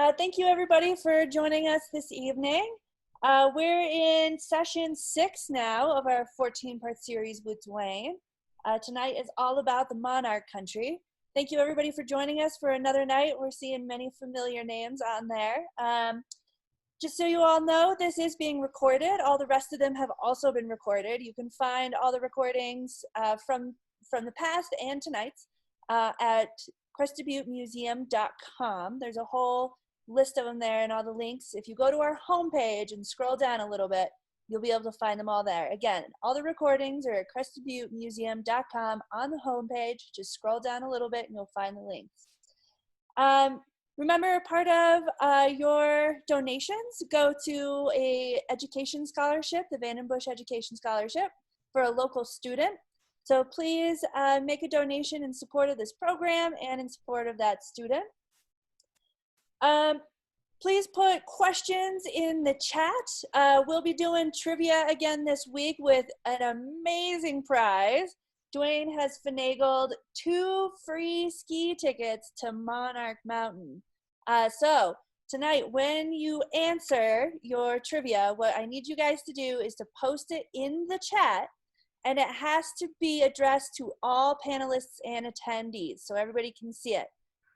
Thank you everybody for joining us this evening. We're in session 6 now of our 14-part series with Duane. Tonight is all about the Monarch Country. Thank you everybody for joining us for another night. We're seeing many familiar names on there. Just so you all know, this is being recorded. All the rest of them have also been recorded. You can find all the recordings from the past and tonight's at crestedbuttemuseum.com. There's a whole list of them there and all the links. If you go to our homepage and scroll down a little bit, you'll be able to find them all there. Again, all the recordings are at crestedbuttemuseum.com on the homepage. Just scroll down a little bit and you'll find the links. Remember, part of your donations go to a education scholarship, the Vandenbushe Education Scholarship, for a local student. So please make a donation in support of this program and in support of that student. Please put questions in the chat. We'll be doing trivia again this week with an amazing prize. Duane has finagled 2 free ski tickets to Monarch Mountain. So tonight, when you answer your trivia, what I need you guys to do is to post it in the chat, and it has to be addressed to all panelists and attendees so everybody can see it.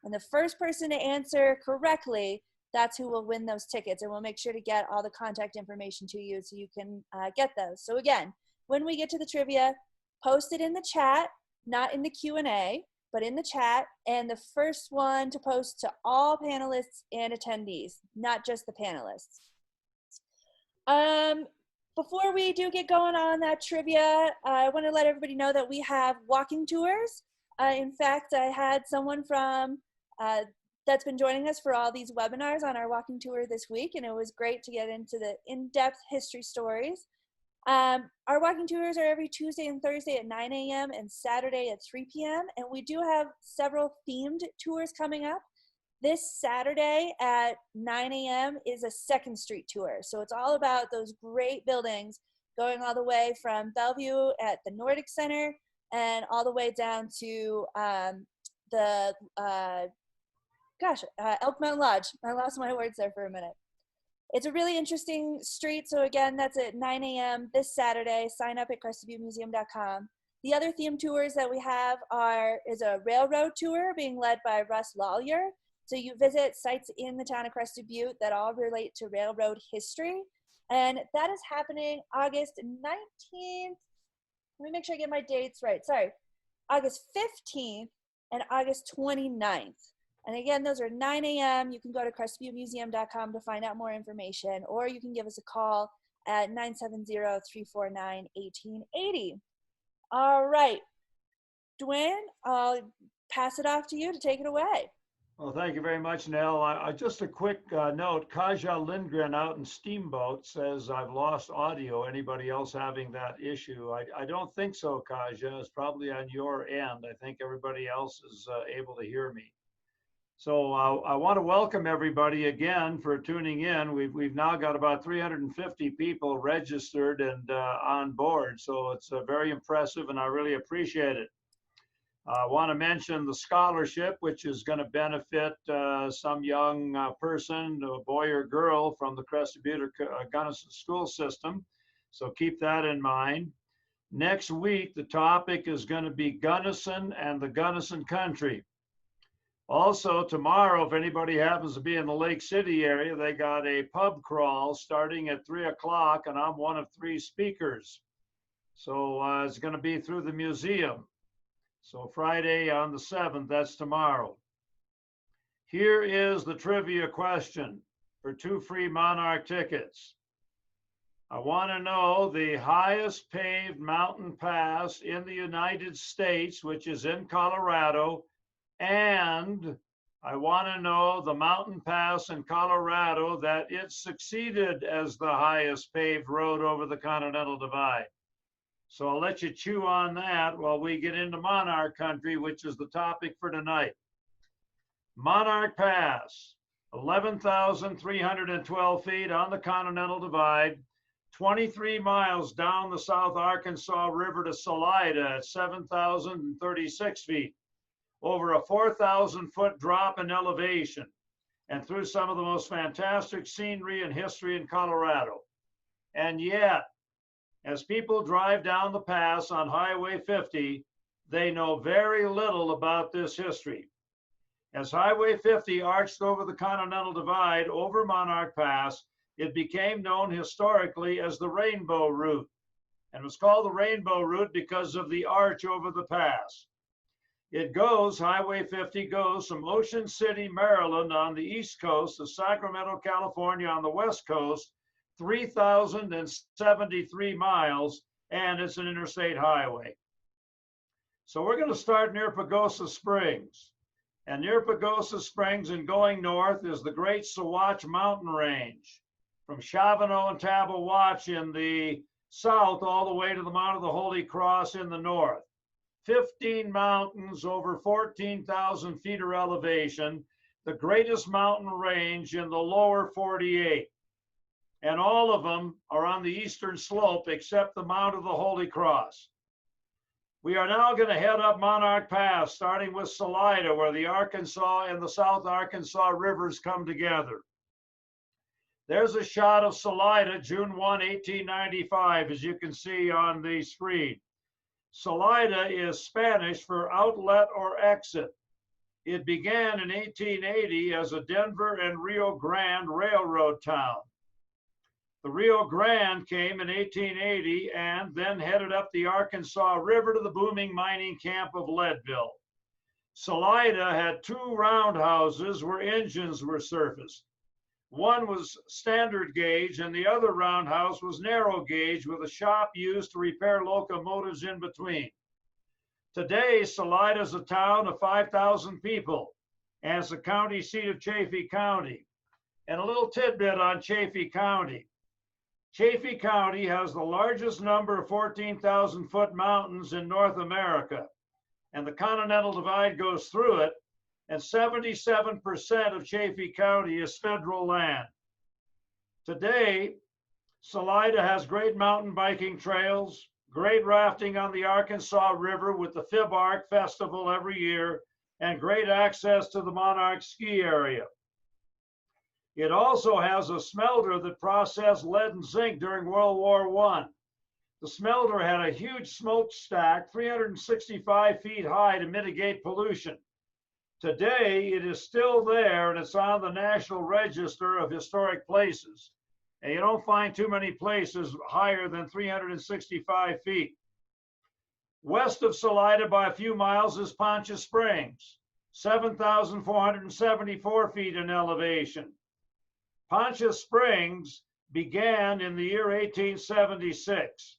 And the first person to answer correctly, that's who will win those tickets. And we'll make sure to get all the contact information to you so you can get those. So again, when we get to the trivia, post it in the chat, not in the Q&A, but in the chat. And the first one to post to all panelists and attendees, not just the panelists. Before we do get going on that trivia, I want to let everybody know that we have walking tours. In fact, I had someone from that's been joining us for all these webinars on our walking tour this week, and it was great to get into the in-depth history stories. Our walking tours are every Tuesday and Thursday at 9 a.m. and Saturday at 3 p.m. And we do have several themed tours coming up. This Saturday at 9 a.m. is a 2nd Street tour. So it's all about those great buildings going all the way from Bellevue at the Nordic Center and all the way down to Elk Mountain Lodge. I lost my words there for a minute. It's a really interesting street. So again, that's at 9 a.m. this Saturday. Sign up at crestedbuttemuseum.com. The other themed tours that we have is a railroad tour being led by Russ Lawyer. So you visit sites in the town of Crested Butte that all relate to railroad history. And that is happening August 19th. Let me make sure I get my dates right. Sorry, August 15th and August 29th. And again, those are 9 a.m. You can go to crestedbuttemuseum.com to find out more information, or you can give us a call at 970-349-1880. All right, Duane, I'll pass it off to you to take it away. Well, thank you very much, Nell. Just a quick note, Kaja Lindgren out in Steamboat says, I've lost audio. Anybody else having that issue? I don't think so, Kaja. It's probably on your end. I think everybody else is able to hear me. So I want to welcome everybody again for tuning in. We've now got about 350 people registered and on board. So it's very impressive and I really appreciate it. I want to mention the scholarship, which is going to benefit some young person, a boy or girl from the Crested Butte or Gunnison school system. So keep that in mind. Next week, the topic is going to be Gunnison and the Gunnison Country. Also, tomorrow, if anybody happens to be in the Lake City area, they got a pub crawl starting at 3 o'clock, and I'm one of 3 speakers. So it's going to be through the museum. So Friday on the 7th, that's tomorrow. Here is the trivia question for 2 free Monarch tickets. I want to know the highest paved mountain pass in the United States, which is in Colorado, and I want to know the mountain pass in Colorado that it succeeded as the highest paved road over the Continental Divide. So I'll let you chew on that while we get into Monarch Country, which is the topic for tonight. Monarch Pass, 11,312 feet on the Continental Divide, 23 miles down the South Arkansas River to Salida at 7,036 feet, over a 4,000 foot drop in elevation. and through some of the most fantastic scenery and history in Colorado. And yet, as people drive down the pass on Highway 50, they know very little about this history. As Highway 50 arched over the Continental Divide over Monarch Pass, it became known historically as the Rainbow Route, and was called the Rainbow Route because of the arch over the pass. Highway 50 goes from Ocean City, Maryland on the east coast to Sacramento, California on the west coast, 3,073 miles, and it's an interstate highway. So we're going to start near Pagosa Springs. And near Pagosa Springs and going north is the Great Sawatch Mountain Range, from Chavano and Tabawatch in the south all the way to the Mount of the Holy Cross in the north. 15 mountains over 14,000 feet of elevation, the greatest mountain range in the lower 48. And all of them are on the eastern slope except the Mount of the Holy Cross. We are now going to head up Monarch Pass, starting with Salida, where the Arkansas and the South Arkansas rivers come together. There's a shot of Salida, June 1, 1895, as you can see on the screen. Salida is Spanish for outlet or exit. It began in 1880 as a Denver and Rio Grande railroad town. The Rio Grande came in 1880 and then headed up the Arkansas River to the booming mining camp of Leadville. Salida had two roundhouses where engines were surfaced. One was standard gauge and the other roundhouse was narrow gauge with a shop used to repair locomotives in between. Today, Salida is a town of 5,000 people and it's the county seat of Chaffee County. And a little tidbit on Chaffee County. Chaffee County has the largest number of 14,000-foot mountains in North America, and the Continental Divide goes through it, and 77% of Chaffee County is federal land. Today, Salida has great mountain biking trails, great rafting on the Arkansas River with the Fib Arc Festival every year, and great access to the Monarch Ski Area. It also has a smelter that processed lead and zinc during World War I. The smelter had a huge smokestack, 365 feet high, to mitigate pollution. Today, it is still there and it's on the National Register of Historic Places. And you don't find too many places higher than 365 feet. West of Salida by a few miles is Pontus Springs, 7,474 feet in elevation. Pontus Springs began in the year 1876,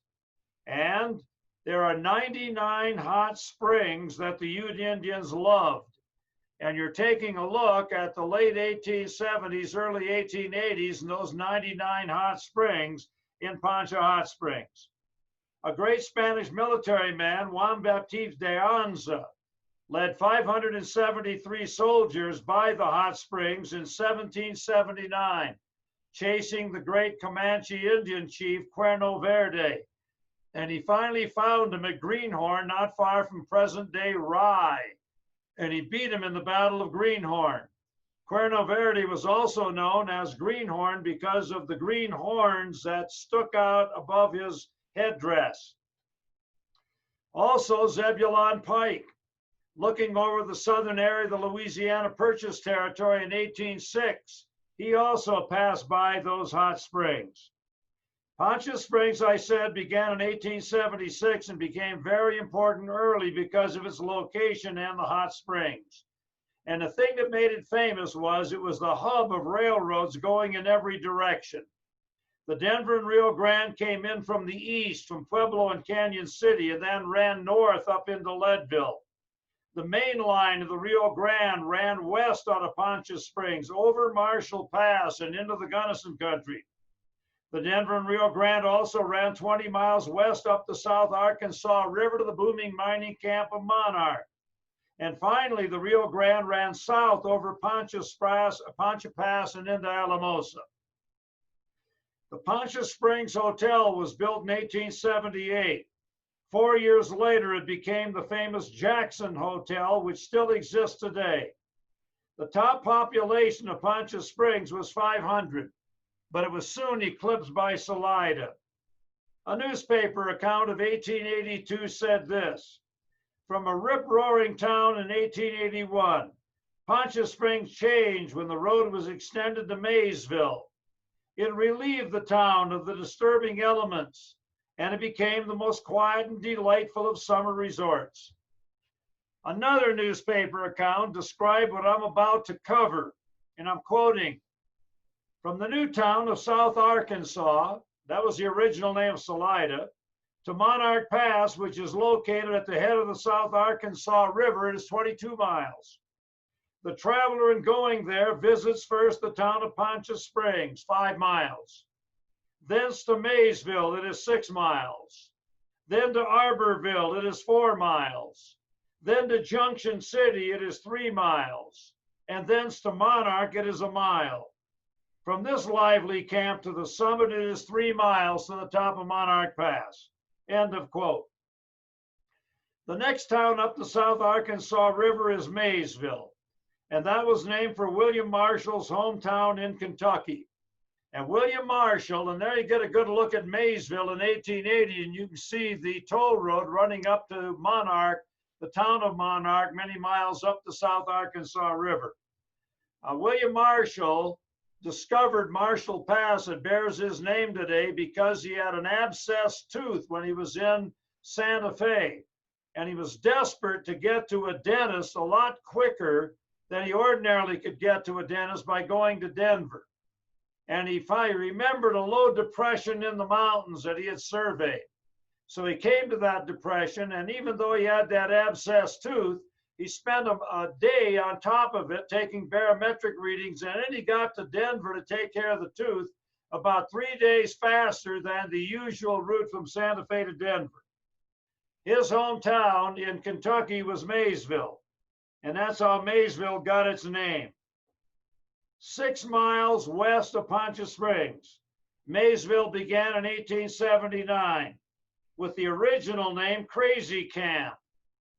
and there are 99 hot springs that the Ute Indians loved. And you're taking a look at the late 1870s, early 1880s, and those 99 hot springs in Poncha Hot Springs. A great Spanish military man, Juan Baptiste de Anza, led 573 soldiers by the hot springs in 1779, chasing the great Comanche Indian chief Cuerno Verde. And he finally found him at Greenhorn, not far from present-day Rye, and he beat him in the Battle of Greenhorn. Cuerno Verde was also known as Greenhorn because of the green horns that stuck out above his headdress. Also, Zebulon Pike, looking over the southern area of the Louisiana Purchase Territory in 1806, he also passed by those hot springs. Poncha Springs, I said, began in 1876 and became very important early because of its location and the hot springs. And the thing that made it famous was it was the hub of railroads going in every direction. The Denver and Rio Grande came in from the east, from Pueblo and Canyon City, and then ran north up into Leadville. The main line of the Rio Grande ran west out of Poncha Springs, over Marshall Pass and into the Gunnison Country. The Denver and Rio Grande also ran 20 miles west up the South Arkansas River to the booming mining camp of Monarch. And finally, the Rio Grande ran south over Poncha Pass and into Alamosa. The Poncha Springs Hotel was built in 1878. 4 years later, it became the famous Jackson Hotel, which still exists today. The top population of Pontus Springs was 500, but it was soon eclipsed by Salida. A newspaper account of 1882 said this: from a rip-roaring town in 1881, Pontus Springs changed when the road was extended to Maysville. It relieved the town of the disturbing elements, and it became the most quiet and delightful of summer resorts. Another newspaper account described what I'm about to cover, and I'm quoting: from the new town of South Arkansas, that was the original name of Salida, to Monarch Pass, which is located at the head of the South Arkansas River, it is 22 miles. The traveler in going there visits first the town of Pontus Springs, 5 miles. Thence to Maysville, it is 6 miles. Then to Arborville, it is 4 miles. Then to Junction City, it is 3 miles. And thence to Monarch, it is 1 mile. From this lively camp to the summit, it is 3 miles to the top of Monarch Pass. End of quote. The next town up the South Arkansas River is Maysville, and that was named for William Marshall's hometown in Kentucky. And William Marshall, and there you get a good look at Maysville in 1880, and you can see the toll road running up to Monarch, the town of Monarch, many miles up the South Arkansas River. William Marshall discovered Marshall Pass. It bears his name today because he had an abscessed tooth when he was in Santa Fe. And he was desperate to get to a dentist a lot quicker than he ordinarily could get to a dentist by going to Denver. And he remembered a low depression in the mountains that he had surveyed. So he came to that depression, and even though he had that abscessed tooth, he spent a day on top of it taking barometric readings, and then he got to Denver to take care of the tooth about 3 days faster than the usual route from Santa Fe to Denver. His hometown in Kentucky was Maysville, and that's how Maysville got its name. 6 miles west of Pontus Springs, Maysville began in 1879 with the original name Crazy Camp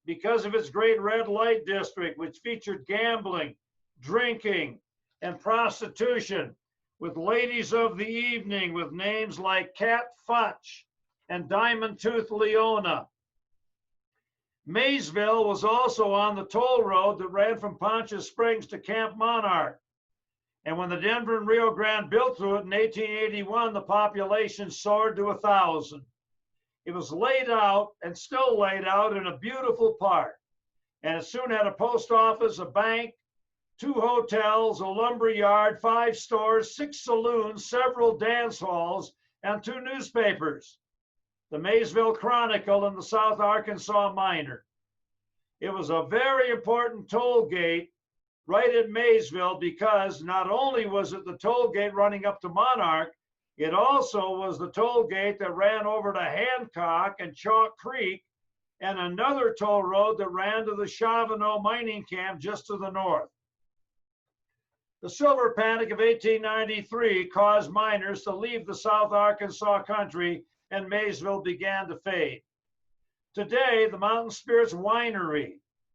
because of its great red light district, which featured gambling, drinking, and prostitution, with ladies of the evening with names like Cat Futch and Diamond Tooth Leona. Maysville was also on the toll road that ran from Pontus Springs to Camp Monarch. And when the Denver and Rio Grande built through it in 1881, the population soared to 1,000. It was laid out and still laid out in a beautiful park. And it soon had a post office, a bank, 2 hotels, a lumber yard, 5 stores, 6 saloons, several dance halls, and 2 newspapers, the Maysville Chronicle and the South Arkansas Miner. It was a very important toll gate right at Maysville because not only was it the toll gate running up to Monarch, it also was the toll gate that ran over to Hancock and Chalk Creek, and another toll road that ran to the Chavano mining camp just to the north. The silver panic of 1893 caused miners to leave the South Arkansas country, and Maysville began to fade. Today, the Mountain Spirits Winery,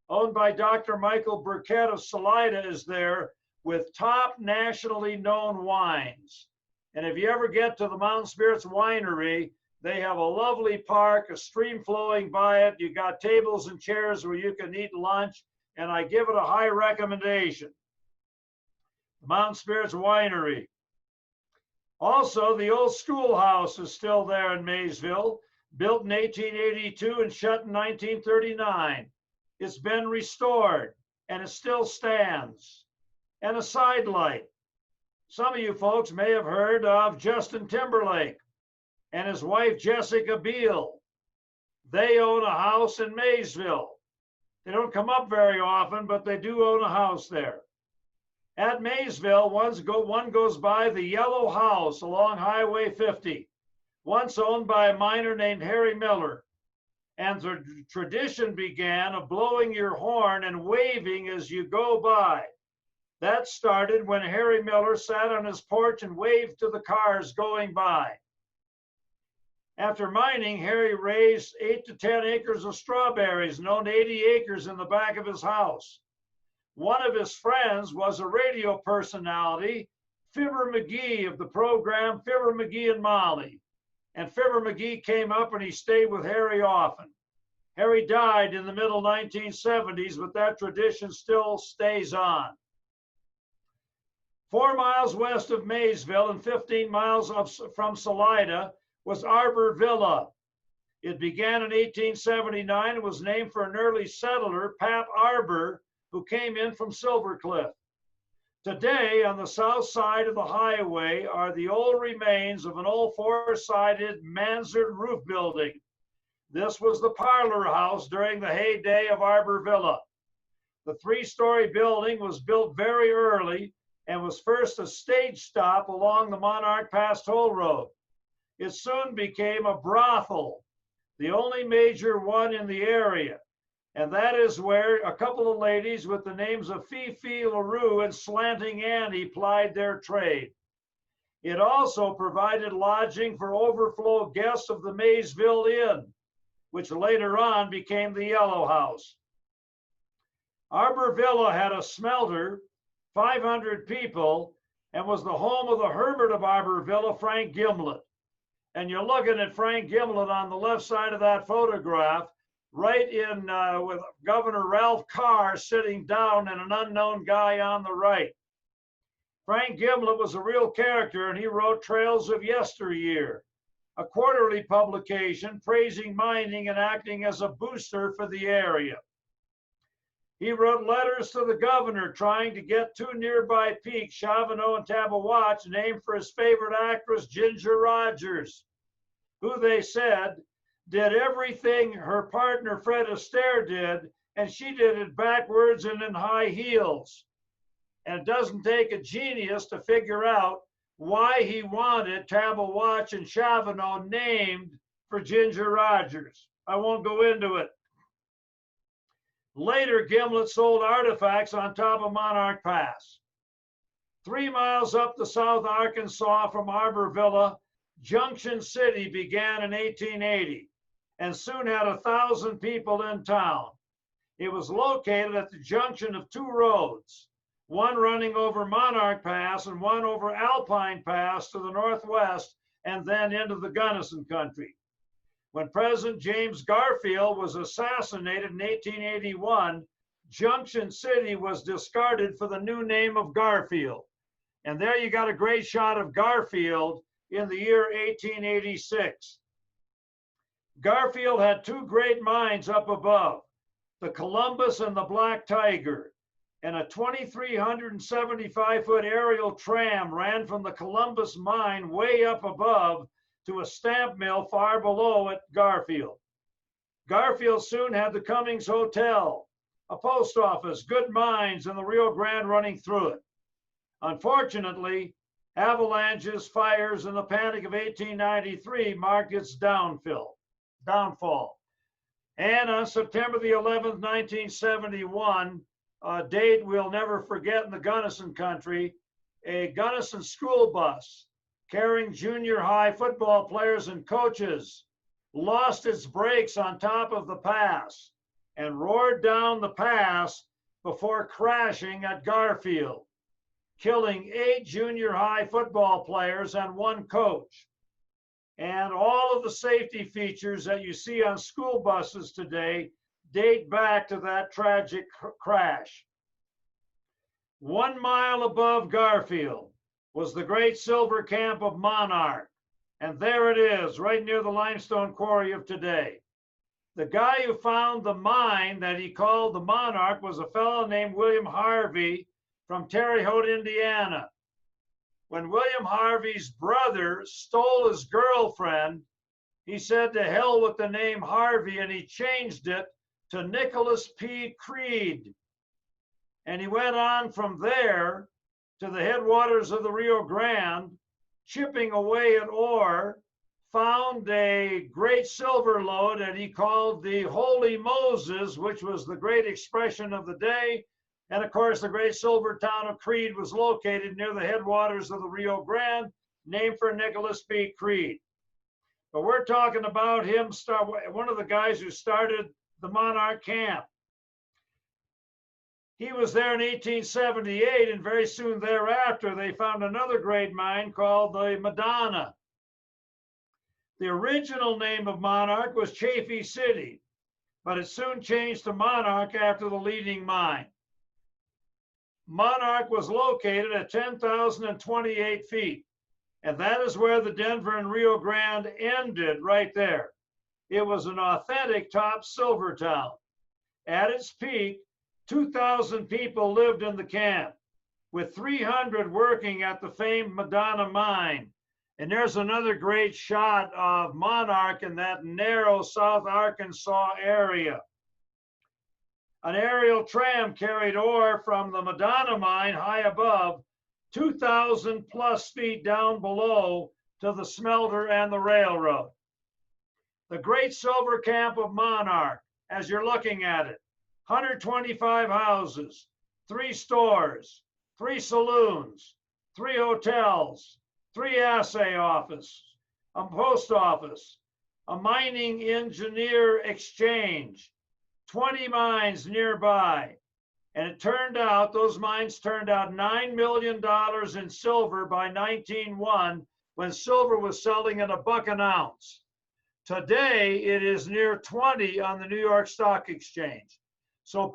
owned by Dr. Michael Burkett of Salida, is there with top nationally known wines. And if you ever get to the Mountain Spirits Winery, they have a lovely park, a stream flowing by it. You got tables and chairs where you can eat lunch, and I give it a high recommendation. The Mountain Spirits Winery. Also, the old schoolhouse is still there in Maysville, built in 1882 and shut in 1939. It's been restored, and it still stands. And a sidelight. Some of you folks may have heard of Justin Timberlake and his wife, Jessica Biel. They own a house in Maysville. They don't come up very often, but they do own a house there. At Maysville, one goes by the Yellow House along Highway 50, once owned by a miner named Harry Miller. And the tradition began of blowing your horn and waving as you go by. That started when Harry Miller sat on his porch and waved to the cars going by. After mining, Harry raised 8 to 10 acres of strawberries and owned 80 acres in the back of his house. One of his friends was a radio personality, Fibber McGee of the program Fibber McGee and Molly. And Fibber McGee came up and he stayed with Harry often. Harry died in the middle 1970s, but that tradition still stays on. 4 miles west of Maysville and 15 miles from Salida was Arbor Villa. It began in 1879 and was named for an early settler, Pap Arbor, who came in from Silver Cliff. Today, on the south side of the highway are the old remains of an old four-sided mansard roof building. This was the parlor house during the heyday of Arbor Villa. The three-story building was built very early and was first a stage stop along the Monarch Pass Toll Road. It soon became a brothel, the only major one in the area. And that is where a couple of ladies with the names of Fifi LaRue and Slanting Annie plied their trade. It also provided lodging for overflow guests of the Maysville Inn, which later on became the Yellow House. Arbor Villa had a smelter, 500 people, and was the home of the hermit of Arbor Villa, Frank Gimlet. And you're looking at Frank Gimlet on the left side of that photograph, right in with Governor Ralph Carr sitting down and an unknown guy on the right. Frank Gimlet was a real character, and he wrote Trails of Yesteryear, a quarterly publication praising mining and acting as a booster for the area. He wrote letters to the governor trying to get two nearby peaks, Chavano and Tabawatch, named for his favorite actress, Ginger Rogers, who they said did everything her partner Fred Astaire did, and she did it backwards and in high heels. And it doesn't take a genius to figure out why he wanted Tabawatch and Chavano named for Ginger Rogers. I won't go into it. Later, Gimlet sold artifacts on top of Monarch Pass. 3 miles up the South Arkansas from Arbor Villa, Junction City began in 1880 and soon had 1,000 people in town. It was located at the junction of two roads, one running over Monarch Pass and one over Alpine Pass to the northwest and then into the Gunnison Country. When President James Garfield was assassinated in 1881, Junction City was discarded for the new name of Garfield. And there you got a great shot of Garfield in the year 1886. Garfield had two great mines up above, the Columbus and the Black Tiger, and a 2,375-foot aerial tram ran from the Columbus mine way up above to a stamp mill far below at Garfield. Garfield soon had the Cummings Hotel, a post office, good mines, and the Rio Grande running through it. Unfortunately, avalanches, fires, and the Panic of 1893 marked its downfall. And on September the 11th, 1971, a date we'll never forget in the Gunnison Country, a Gunnison school bus carrying junior high football players and coaches lost its brakes on top of the pass and roared down the pass before crashing at Garfield, killing 8 junior high football players and 1 coach. And all of the safety features that you see on school buses today date back to that tragic crash. 1 mile above Garfield was the great silver camp of Monarch. And there it is, right near the limestone quarry of today. The guy who found the mine that he called the Monarch was a fellow named William Harvey from Terre Haute, Indiana. When William Harvey's brother stole his girlfriend, he said to hell with the name Harvey, and he changed it to Nicholas P. Creed. And he went on from there to the headwaters of the Rio Grande, chipping away at ore, found a great silver lode that he called the Holy Moses, which was the great expression of the day. And of course, the great silver town of Creed was located near the headwaters of the Rio Grande, named for Nicholas P. Creed. But we're talking about him, one of the guys who started the Monarch camp. He was there in 1878, and very soon thereafter, they found another great mine called the Madonna. The original name of Monarch was Chaffee City, but it soon changed to Monarch after the leading mine. Monarch was located at 10,028 feet, and that is where the Denver and Rio Grande ended, right there. It was an authentic top silver town. At its peak, 2,000 people lived in the camp, with 300 working at the famed Madonna mine. And there's another great shot of Monarch in that narrow South Arkansas area. An aerial tram carried ore from the Madonna mine high above, 2,000 plus feet down below to the smelter and the railroad. The great silver camp of Monarch, as you're looking at it, 125 houses, 3 stores, 3 saloons, 3 hotels, 3 assay offices, a post office, a mining engineer exchange, 20 mines nearby. And it turned out, those mines turned out $9 million in silver by 1901, when silver was selling at $1 an ounce. Today, it is near 20 on the New York Stock Exchange. So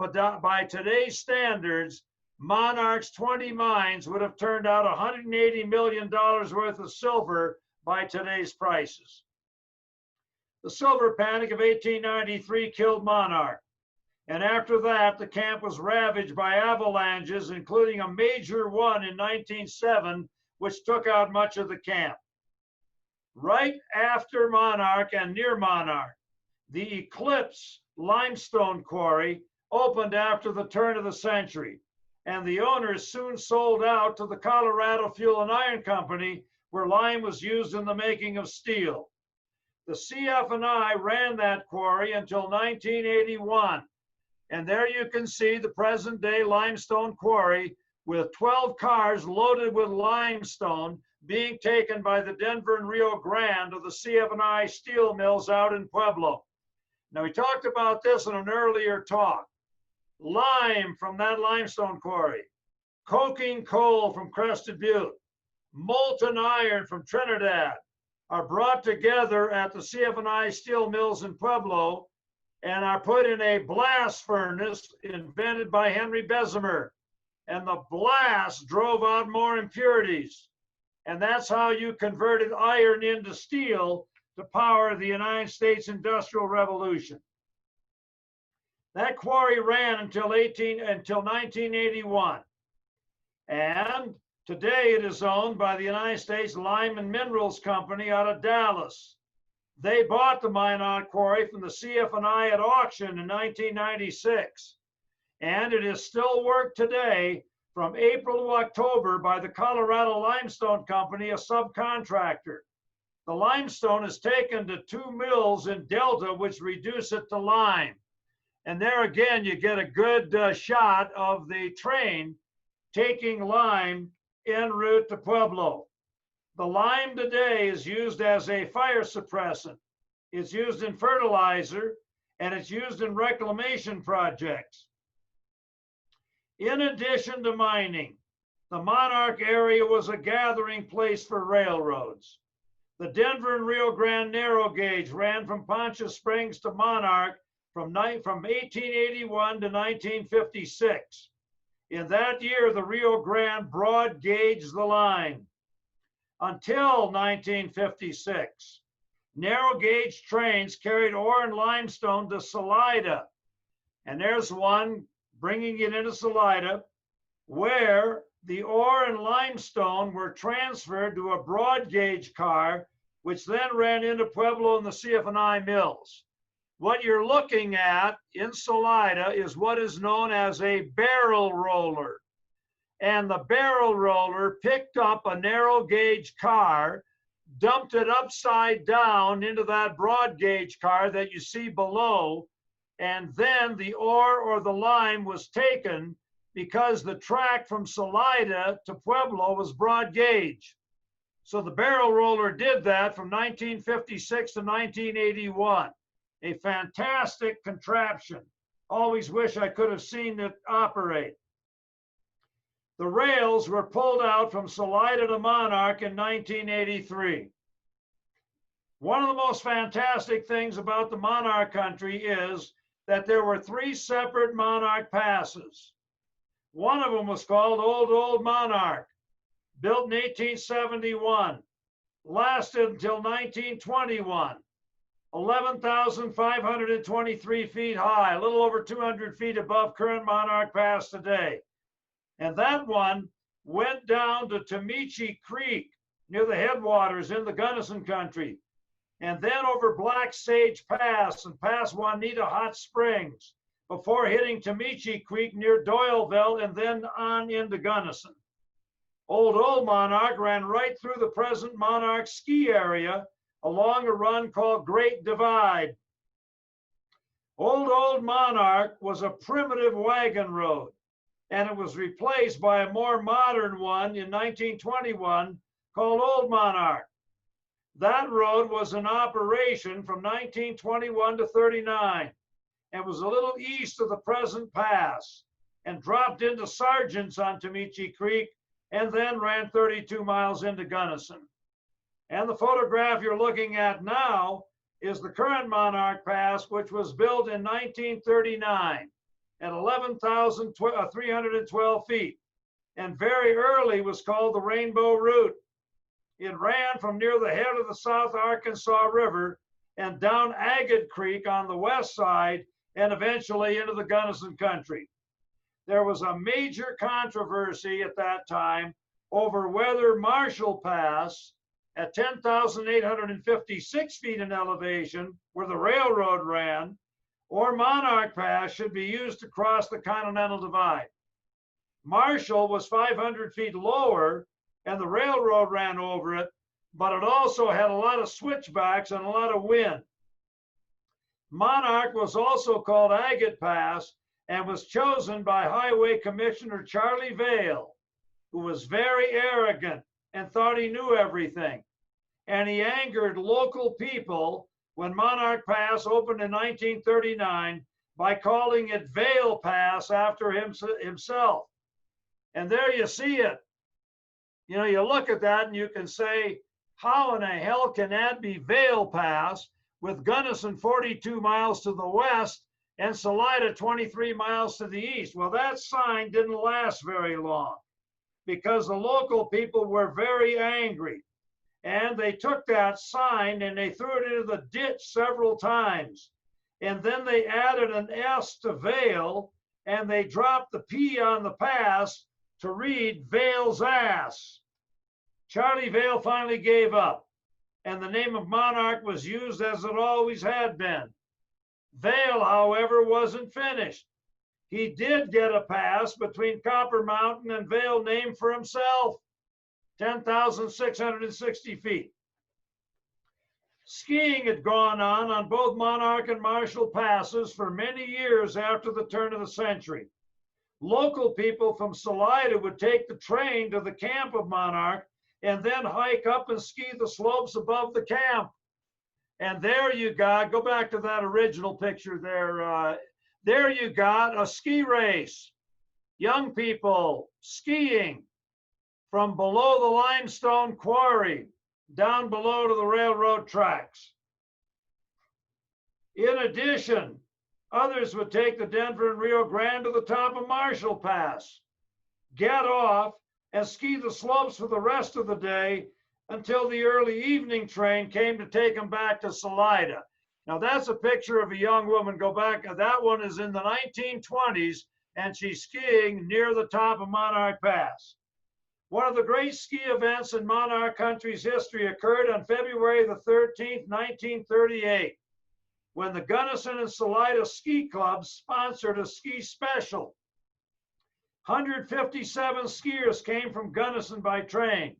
by today's standards, Monarch's 20 mines would have turned out $180 million worth of silver by today's prices. The silver panic of 1893 killed Monarch. And after that, the camp was ravaged by avalanches, including a major one in 1907, which took out much of the camp. Right after Monarch and near Monarch, the Eclipse limestone quarry opened after the turn of the century, and the owners soon sold out to the Colorado Fuel and Iron Company, where lime was used in the making of steel. The CF&I ran that quarry until 1981, and there you can see the present-day limestone quarry with 12 cars loaded with limestone being taken by the Denver and Rio Grande to the CF&I steel mills out in Pueblo. Now, we talked about this in an earlier talk. Lime from that limestone quarry, coking coal from Crested Butte, molten iron from Trinidad are brought together at the CF&I steel mills in Pueblo and are put in a blast furnace invented by Henry Bessemer. And the blast drove out more impurities. And that's how you converted iron into steel to power the United States Industrial Revolution. That quarry ran until 1981. And today it is owned by the United States Lime and Minerals Company out of Dallas. They bought the Monarch Quarry from the CF&I at auction in 1996. And it is still worked today from April to October by the Colorado Limestone Company, a subcontractor. The limestone is taken to 2 mills in Delta, which reduce it to lime. And there again, you get a good shot of the train taking lime en route to Pueblo. The lime today is used as a fire suppressant. It's used in fertilizer, and it's used in reclamation projects. In addition to mining, the Monarch area was a gathering place for railroads. The Denver and Rio Grande narrow gauge ran from Pontus Springs to Monarch from 1881 to 1956. In that year, the Rio Grande broad gauged the line. Until 1956, narrow gauge trains carried ore and limestone to Salida. And there's one bringing it into Salida, where the ore and limestone were transferred to a broad gauge car, which then ran into Pueblo and the CF&I mills. What you're looking at in Salida is what is known as a barrel roller. And the barrel roller picked up a narrow gauge car, dumped it upside down into that broad gauge car that you see below, and then the ore or the lime was taken because the track from Salida to Pueblo was broad gauge. So the barrel roller did that from 1956 to 1981. A fantastic contraption. Always wish I could have seen it operate. The rails were pulled out from Salida to Monarch in 1983. One of the most fantastic things about the Monarch Country is that there were 3 separate Monarch passes. One of them was called Old Monarch, built in 1871, lasted until 1921, 11,523 feet high, a little over 200 feet above current Monarch Pass today. And that one went down to Tamichi Creek near the headwaters in the Gunnison Country, and then over Black Sage Pass and past Juanita Hot Springs before hitting Tamichi Creek near Doyleville and then on into Gunnison. Old Monarch ran right through the present Monarch Ski Area along a run called Great Divide. Old Monarch was a primitive wagon road, and it was replaced by a more modern one in 1921 called Old Monarch. That road was in operation from 1921 to 39 and was a little east of the present pass and dropped into Sargent's on Tamichi Creek and then ran 32 miles into Gunnison. And the photograph you're looking at now is the current Monarch Pass, which was built in 1939 at 11,312 feet and very early was called the Rainbow Route. It ran from near the head of the South Arkansas River and down Agate Creek on the west side and eventually into the Gunnison Country. There was a major controversy at that time over whether Marshall Pass at 10,856 feet in elevation, where the railroad ran, or Monarch Pass should be used to cross the Continental Divide. Marshall was 500 feet lower and the railroad ran over it, but it also had a lot of switchbacks and a lot of wind. Monarch was also called Agate Pass and was chosen by Highway Commissioner Charlie Vale, who was very arrogant and thought he knew everything. And he angered local people when Monarch Pass opened in 1939 by calling it Vale Pass after himself. And there you see it. You know, you look at that and you can say, how in the hell can that be Vale Pass with Gunnison 42 miles to the west and Salida 23 miles to the east? Well, that sign didn't last very long because the local people were very angry. And they took that sign and they threw it into the ditch several times. And then they added an S to Vale and they dropped the P on the pass to read Vale's ass. Charlie Vale finally gave up, and the name of Monarch was used as it always had been. Vale, however, wasn't finished. He did get a pass between Copper Mountain and Vale named for himself, 10,660 feet. Skiing had gone on both Monarch and Marshall passes for many years after the turn of the century. Local people from Salida would take the train to the camp of Monarch and then hike up and ski the slopes above the camp. And there you got, go back to that original picture there. There you got a ski race. Young people skiing from below the Limestone Quarry down below to the railroad tracks. In addition, others would take the Denver and Rio Grande to the top of Marshall Pass, get off, and ski the slopes for the rest of the day until the early evening train came to take them back to Salida. Now that's a picture of a young woman. Go back, that one is in the 1920s, and she's skiing near the top of Monarch Pass. One of the great ski events in Monarch Country's history occurred on February the 13th, 1938. When the Gunnison and Salida Ski Clubs sponsored a ski special. 157 skiers came from Gunnison by train,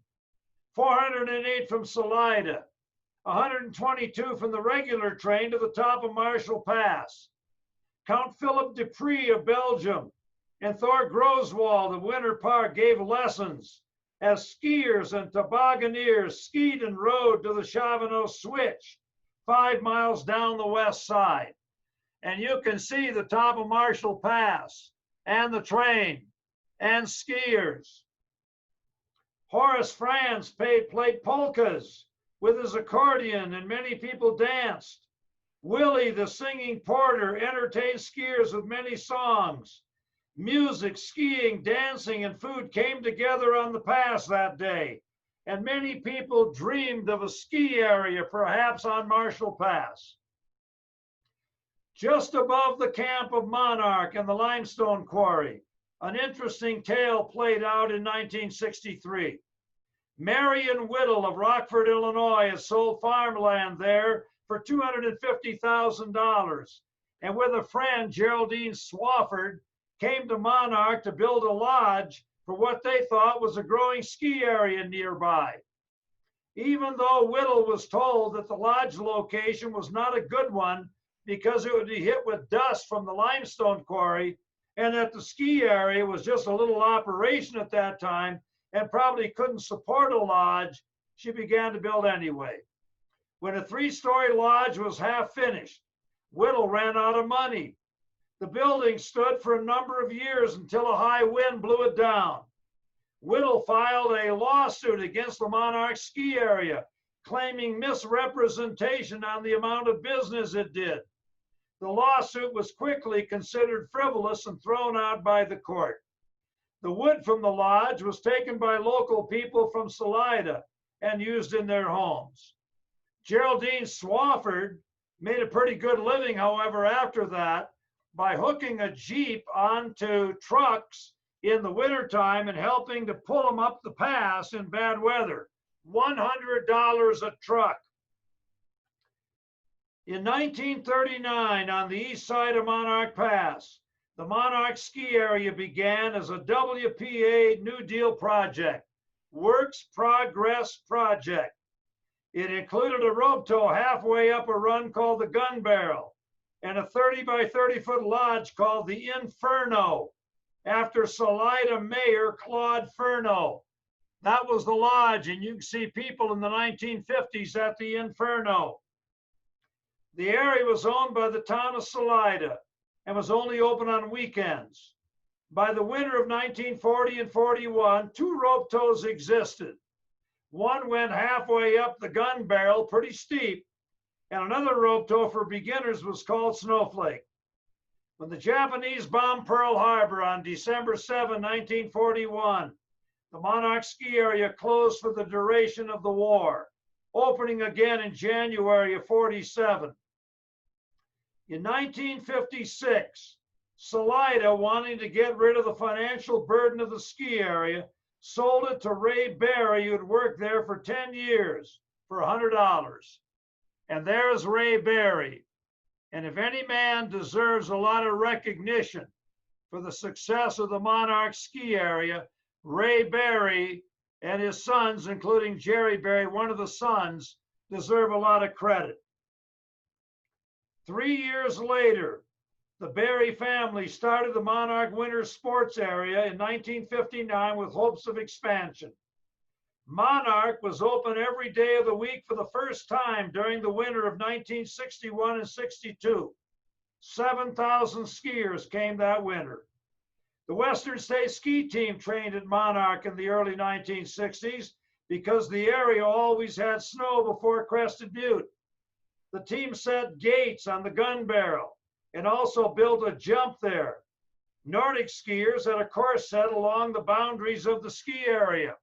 408 from Salida, 122 from the regular train to the top of Marshall Pass. Count Philip Dupree of Belgium and Thor Groswald of Winter Park gave lessons as skiers and tobogganeers skied and rode to the Chavano Switch, 5 miles down the west side. and you can see the top of Marshall Pass and the train and skiers. Horace Franz played polkas with his accordion, and many people danced. Willie, the singing porter, entertained skiers with many songs. Music, skiing, dancing, and food came together on the pass that day, and many people dreamed of a ski area, perhaps on Marshall Pass. Just above the camp of Monarch and the Limestone Quarry, an interesting tale played out in 1963. Marion Whittle of Rockford, Illinois, has sold farmland there for $250,000, and with a friend, Geraldine Swafford, came to Monarch to build a lodge for what they thought was a growing ski area nearby. Even though Whittle was told that the lodge location was not a good one because it would be hit with dust from the limestone quarry, and that the ski area was just a little operation at that time and probably couldn't support a lodge, she began to build anyway. When a 3-story lodge was half finished, Whittle ran out of money. The building stood for a number of years until a high wind blew it down. Whittle filed a lawsuit against the Monarch Ski Area, claiming misrepresentation on the amount of business it did. The lawsuit was quickly considered frivolous and thrown out by the court. The wood from the lodge was taken by local people from Salida and used in their homes. Geraldine Swafford made a pretty good living, however, after that, by hooking a Jeep onto trucks in the wintertime and helping to pull them up the pass in bad weather. $100 a truck. In 1939, on the east side of Monarch Pass, the Monarch Ski Area began as a WPA New Deal project, Works Progress Project. It included a rope tow halfway up a run called the Gun Barrel, and a 30 by 30 foot lodge called the Inferno, after Salida Mayor Claude Ferno. That was the lodge, and you can see people in the 1950s at the Inferno. The area was owned by the town of Salida and was only open on weekends. By the winter of 1940 and 41, 2 rope tows existed. One went halfway up the Gun Barrel, pretty steep, and another rope tow for beginners was called Snowflake. When the Japanese bombed Pearl Harbor on December 7, 1941, the Monarch Ski Area closed for the duration of the war, opening again in January of 47. In 1956, Salida, wanting to get rid of the financial burden of the ski area, sold it to Ray Berry, who had worked there for 10 years, for $100. And there's Ray Berry. And if any man deserves a lot of recognition for the success of the Monarch Ski Area, Ray Berry and his sons, including Jerry Berry, one of the sons, deserve a lot of credit. 3 years later, the Berry family started the Monarch Winter Sports Area in 1959 with hopes of expansion. Monarch was open every day of the week for the first time during the winter of 1961 and 62. 7,000 skiers came that winter. The Western State Ski Team trained at Monarch in the early 1960s because the area always had snow before Crested Butte. The team set gates on the Gun Barrel and also built a jump there. Nordic skiers had a course set along the boundaries of the ski area.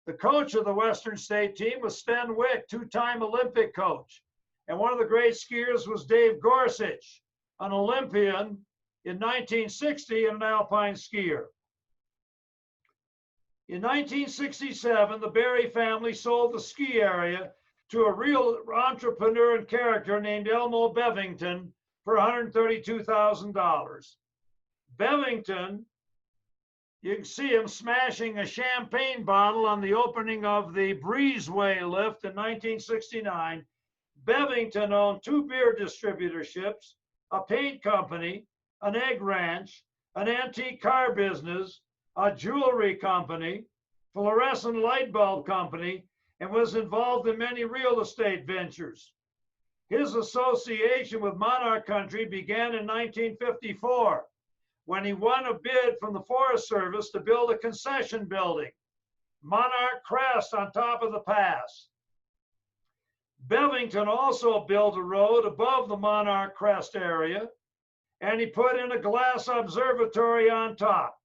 The coach of the Western State team was Sten Wick, 2-time Olympic coach. And one of the great skiers was Dave Gorsuch, an Olympian in 1960 and an alpine skier. In 1967, the Berry family sold the ski area to a real entrepreneur and character named Elmo Bevington for $132,000. Bevington, you can see him smashing a champagne bottle on the opening of the Breezeway lift in 1969. Bevington owned 2 beer distributorships, a paint company, an egg ranch, an antique car business, a jewelry company, fluorescent light bulb company, and was involved in many real estate ventures. His association with Monarch Country began in 1954 when he won a bid from the Forest Service to build a concession building, Monarch Crest, on top of the pass. Bevington also built a road above the Monarch Crest area, and he put in a glass observatory on top.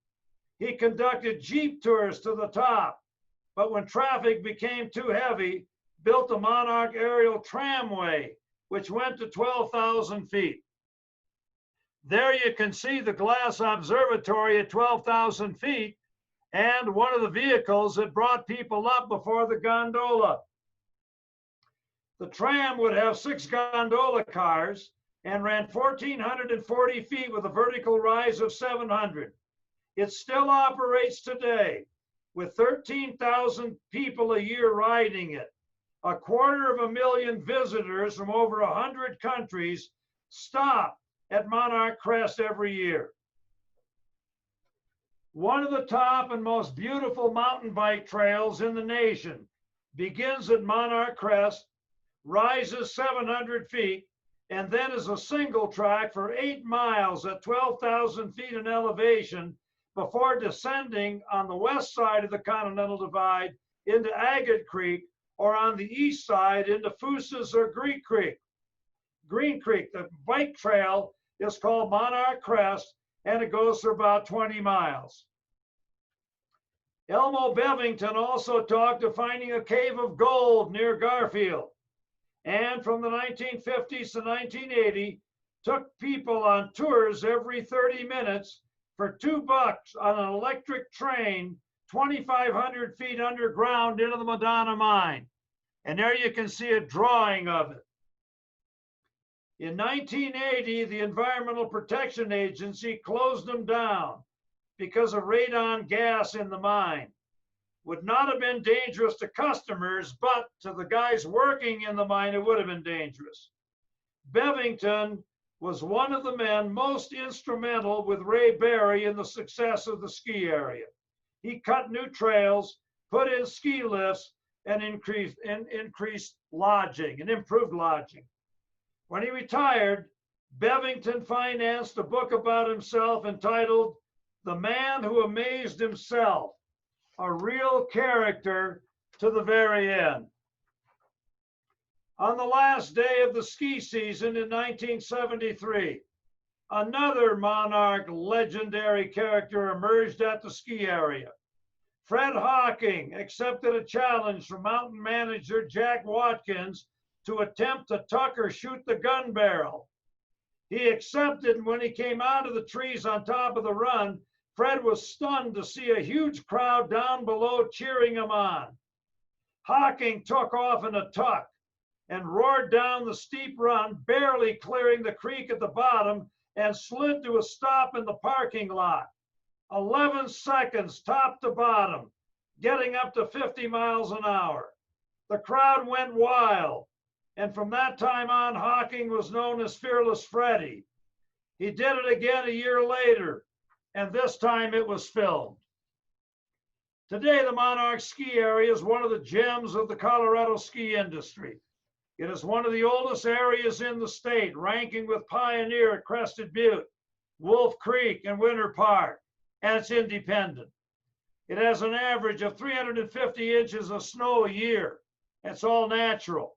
He conducted jeep tours to the top, but when traffic became too heavy, built the Monarch Aerial Tramway, which went to 12,000 feet. There you can see the glass observatory at 12,000 feet and one of the vehicles that brought people up before the gondola. The tram would have 6 gondola cars and ran 1,440 feet with a vertical rise of 700. It still operates today with 13,000 people a year riding it. 250,000 visitors from over 100 countries stop at Monarch Crest every year. One of the top and most beautiful mountain bike trails in the nation begins at Monarch Crest, rises 700 feet, and then is a single track for 8 miles at 12,000 feet in elevation before descending on the west side of the Continental Divide into Agate Creek, or on the east side into Fooses or Green Creek. The bike trail is called Monarch Crest, and it goes for about 20 miles. Elmo Bevington also talked of finding a cave of gold near Garfield, and from the 1950s to 1980, took people on tours every 30 minutes for $2 on an electric train 2,500 feet underground into the Madonna mine. And there you can see a drawing of it. In 1980, the Environmental Protection Agency closed them down because of radon gas in the mine. Would not have been dangerous to customers, but to the guys working in the mine, it would have been dangerous. Bevington was one of the men most instrumental with Ray Berry in the success of the ski area. He cut new trails, put in ski lifts, and increased lodging and improved lodging. When he retired, Bevington financed a book about himself entitled The Man Who Amazed Himself, a real character to the very end. On the last day of the ski season in 1973, another Monarch legendary character emerged at the ski area. Fred Hawking accepted a challenge from mountain manager Jack Watkins to attempt to tuck or shoot the gun barrel. He accepted, and when he came out of the trees on top of the run, Fred was stunned to see a huge crowd down below cheering him on. Hawking took off in a tuck and roared down the steep run, barely clearing the creek at the bottom, and slid to a stop in the parking lot. 11 seconds top to bottom, getting up to 50 miles an hour. The crowd went wild, and from that time on, Hawking was known as Fearless Freddy. He did it again a year later, and this time it was filmed. Today, the Monarch Ski Area is one of the gems of the Colorado ski industry. It is one of the oldest areas in the state, ranking with Pioneer at Crested Butte, Wolf Creek, and Winter Park, and it's independent. It has an average of 350 inches of snow a year. It's all natural.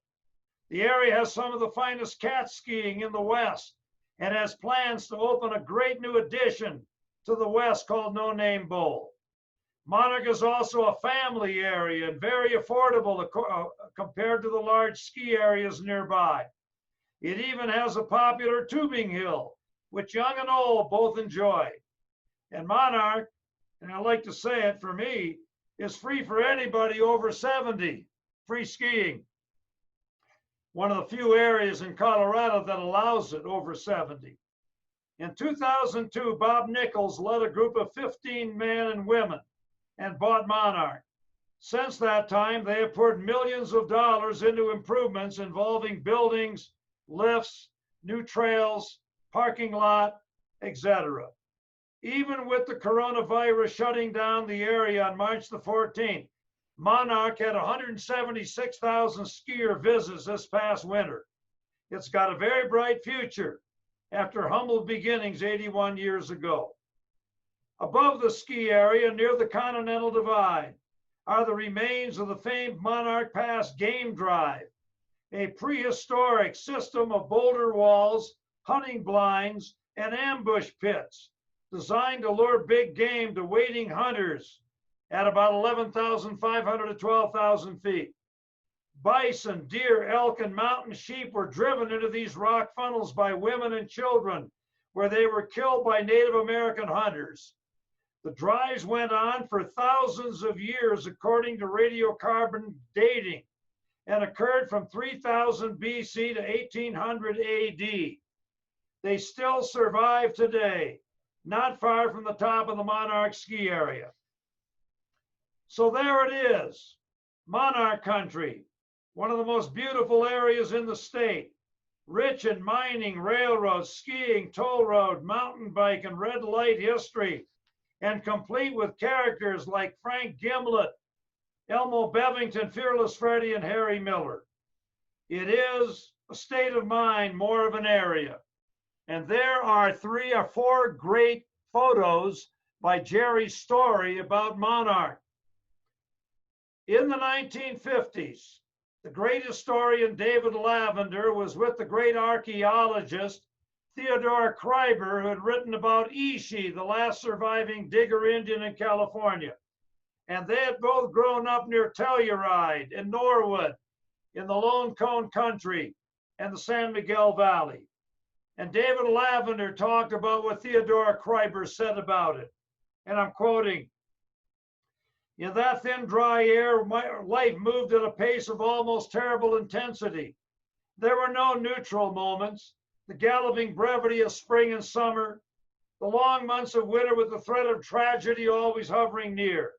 The area has some of the finest cat skiing in the West and has plans to open a great new addition to the West called No Name Bowl. Monarch is also a family area and very affordable compared to the large ski areas nearby. It even has a popular tubing hill, which young and old both enjoy. And Monarch, and I like to say it for me, is free for anybody over 70, free skiing. One of the few areas in Colorado that allows it over 70. In 2002, Bob Nichols led a group of 15 men and women and bought Monarch. Since that time, they have poured millions of dollars into improvements involving buildings, lifts, new trails, parking lot, etc. Even with the coronavirus shutting down the area on March the 14th, Monarch had 176,000 skier visits this past winter. It's got a very bright future after humble beginnings 81 years ago. Above the ski area near the Continental Divide are the remains of the famed Monarch Pass game drive, a prehistoric system of boulder walls, hunting blinds, and ambush pits designed to lure big game to waiting hunters at about 11,500 to 12,000 feet. Bison, deer, elk, and mountain sheep were driven into these rock funnels by women and children, where they were killed by Native American hunters. The drives went on for thousands of years according to radiocarbon dating and occurred from 3000 BC to 1800 AD. They still survive today, not far from the top of the Monarch Ski Area. So there it is, Monarch Country, one of the most beautiful areas in the state, rich in mining, railroads, skiing, toll road, mountain bike, and red light history, and complete with characters like Frank Gimlet, Elmo Bevington, Fearless Freddie, and Harry Miller. It is a state of mind, more of an area. And there are 3 or 4 great photos by Jerry Story about Monarch. In the 1950s, the great historian David Lavender was with the great archaeologist Theodore Kreiber, who had written about Ishi, the last surviving Digger Indian in California. And they had both grown up near Telluride and Norwood in the Lone Cone Country and the San Miguel Valley. And David Lavender talked about what Theodore Kreiber said about it. And I'm quoting, "In that thin, dry air, my life moved at a pace of almost terrible intensity. There were no neutral moments, the galloping brevity of spring and summer, the long months of winter with the threat of tragedy always hovering near.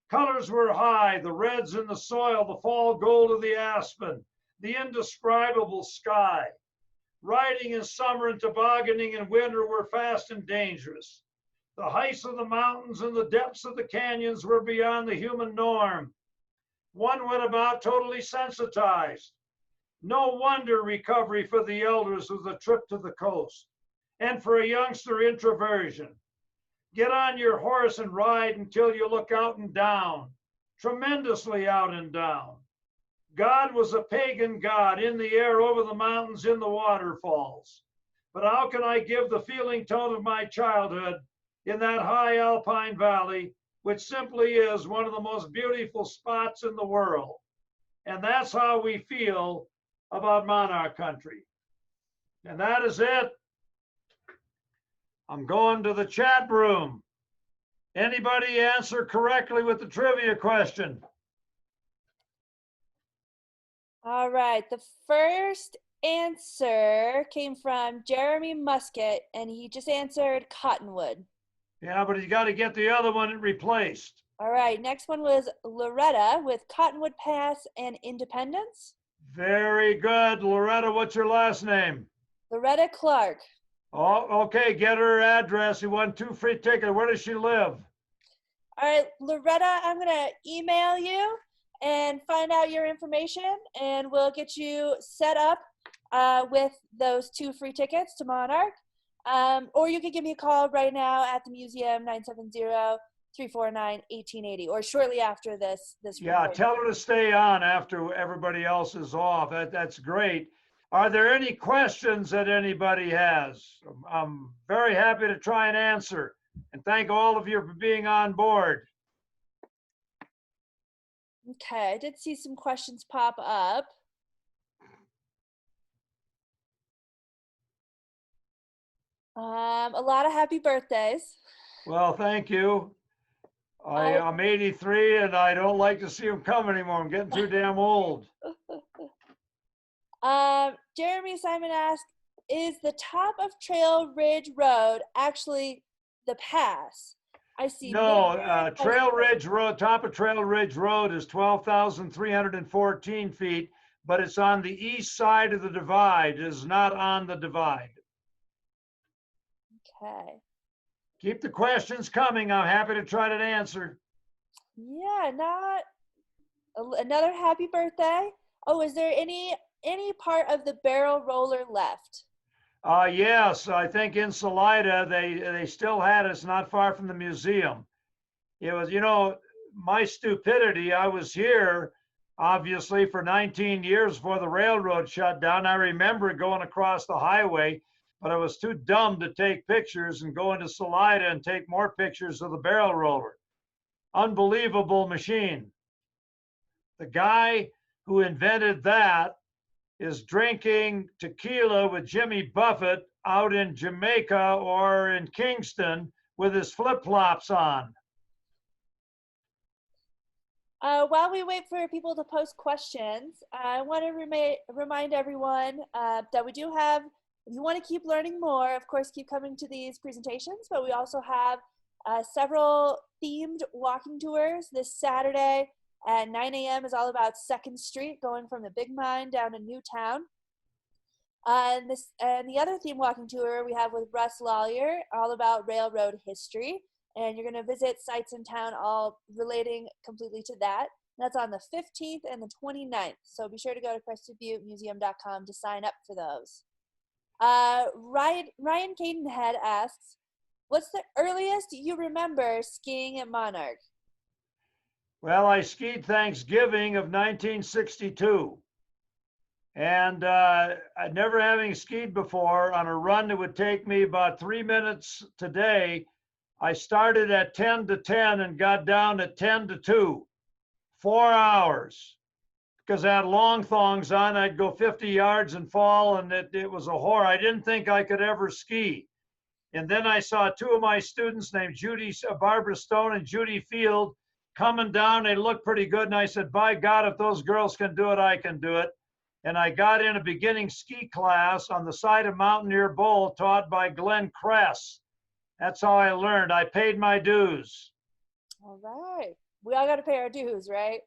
Colors were high, the reds in the soil, the fall gold of the aspen, the indescribable sky. Riding in summer and tobogganing in winter were fast and dangerous. The heights of the mountains and the depths of the canyons were beyond the human norm. One went about totally sensitized. No wonder recovery for the elders was a trip to the coast, and for a youngster, introversion. Get on your horse and ride until you look out and down, tremendously out and down. God was a pagan god in the air, over the mountains, in the waterfalls. But how can I give the feeling tone of my childhood in that high alpine valley, which simply is one of the most beautiful spots in the world?" And that's how we feel about Monarch Country. And that is it. I'm going to the chat room. Anybody answer correctly with the trivia question? All right, the first answer came from Jeremy Musket, and he just answered Cottonwood. Yeah, but you got to get the other one replaced. All right, next one was Loretta with Cottonwood Pass and Independence. Very good. Loretta, what's your last name? Loretta Clark. Oh, okay, get her address. You won 2 free tickets. Where does she live? All right, Loretta, I'm going to email you and find out your information, and we'll get you set up with those 2 free tickets to Monarch. Or you could give me a call right now at the museum, 970-349-1880, or shortly after this. Yeah, recording. tell her to stay on after everybody else is off. That's great. Are there any questions that anybody has? I'm very happy to try and answer. And thank all of you for being on board. Okay, I did see some questions pop up. A lot of happy birthdays. Well, thank you. I'm 83 and I don't like to see them come anymore. I'm getting too damn old. Jeremy Simon asked, is the top of Trail Ridge Road actually the pass? I see. No, Trail Ridge Road, top of Trail Ridge Road is 12,314 feet, but it's on the east side of the divide. It is not on the divide. Okay. Keep the questions coming. I'm happy to try to answer. Yeah, not another happy birthday. Oh, is there any any part of the barrel roller left? Yes, I think in Salida, they still had it. It's not far from the museum. It was, my stupidity. I was here, obviously, for 19 years before the railroad shut down. I remember going across the highway, but I was too dumb to take pictures and go into Salida and take more pictures of the barrel roller. Unbelievable machine. The guy who invented that is drinking tequila with Jimmy Buffett out in Jamaica or in Kingston with his flip-flops on. While we wait for people to post questions, I want to remind everyone that we do have, if you want to keep learning more, of course, keep coming to these presentations, but we also have several themed walking tours this Saturday at 9 a.m. is all about 2nd Street, going from the Big Mine down to Newtown. And the other theme walking tour we have with Russ Lawyer, all about railroad history. And you're going to visit sites in town all relating completely to that. That's on the 15th and the 29th. So be sure to go to CrestedButteMuseum.com to sign up for those. Ryan Cadenhead asks, what's the earliest you remember skiing at Monarch? Well, I skied Thanksgiving of 1962. And I'd never having skied before on a run that would take me about 3 minutes today. I started at 10 to 10 and got down at 10 to 2, 4 hours. Because I had long thongs on, I'd go 50 yards and fall, and it was a horror. I didn't think I could ever ski. And then I saw two of my students named Barbara Stone and Judy Field coming down. They looked pretty good. And I said, by God, if those girls can do it, I can do it. And I got in a beginning ski class on the side of Mountaineer Bowl taught by Glenn Kress. That's how I learned. I paid my dues. All right. We all got to pay our dues, right?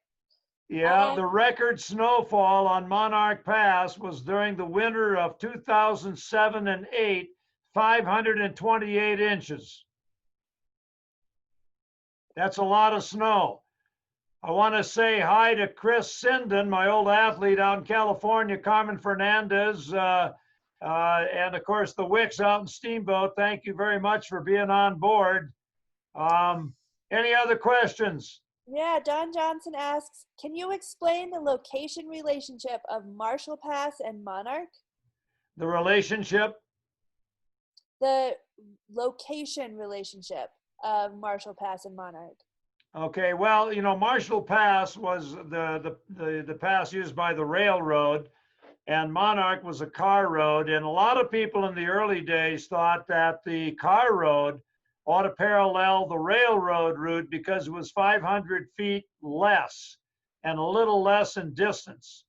Yeah, the record snowfall on Monarch Pass was during the winter of 2007 and 8, 528 inches. That's a lot of snow. I want to say hi to Chris Sinden, my old athlete out in California, Carmen Fernandez, and of course the Wicks out in Steamboat. Thank you very much for being on board. Any other questions? Yeah, Don Johnson asks, can you explain the location relationship of Marshall Pass and Monarch? The relationship? The location relationship of Marshall Pass and Monarch. Okay, well, Marshall Pass was the pass used by the railroad, and Monarch was a car road. And a lot of people in the early days thought that the car road ought to parallel the railroad route because it was 500 feet less and a little less in distance.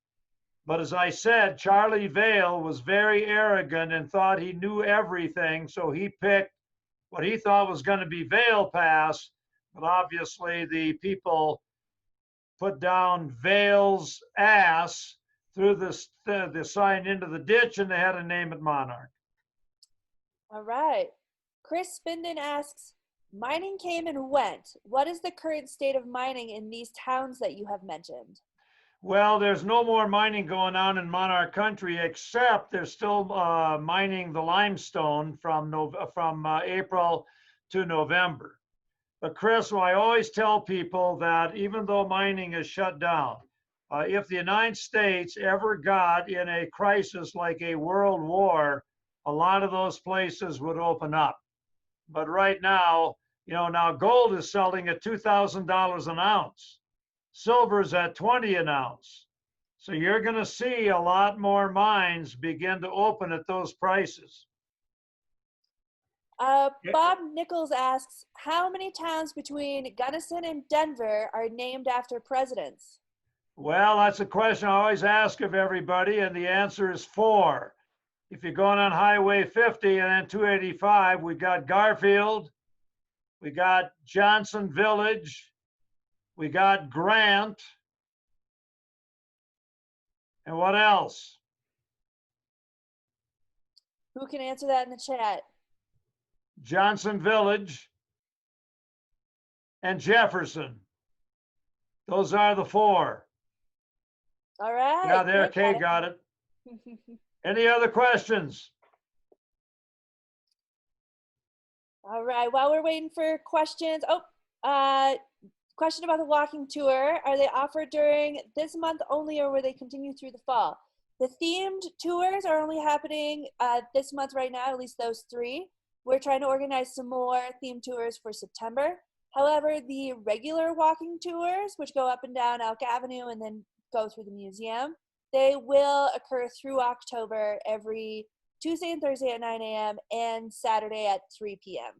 But as I said, Charlie Vale was very arrogant and thought he knew everything, so he picked what he thought was going to be Vale Pass. But obviously the people put down Vale's ass, threw the sign into the ditch, and they had to name it Monarch. All right. Chris Spinden asks, mining came and went. What is the current state of mining in these towns that you have mentioned? Well, there's no more mining going on in Monarch Country, except they're still mining the limestone from April to November. But Chris, I always tell people that even though mining is shut down, if the United States ever got in a crisis like a world war, a lot of those places would open up. But right now, now gold is selling at $2,000 an ounce. Silver's at 20 an ounce. So you're going to see a lot more mines begin to open at those prices. Bob Nichols asks, how many towns between Gunnison and Denver are named after presidents? Well, that's a question I always ask of everybody, and the answer is 4. If you're going on Highway 50 and then 285, we got Garfield, we got Johnson Village, we got Grant, and what else? Who can answer that in the chat? Johnson Village and Jefferson. Those are the 4. All right. Yeah, there, Kay got it. Any other questions? All right, while we're waiting for questions, question about the walking tour. Are they offered during this month only, or will they continue through the fall? The themed tours are only happening this month right now, at least those 3. We're trying to organize some more themed tours for September. However, the regular walking tours, which go up and down Elk Avenue and then go through the museum, they will occur through October every Tuesday and Thursday at 9 a.m. and Saturday at 3 p.m.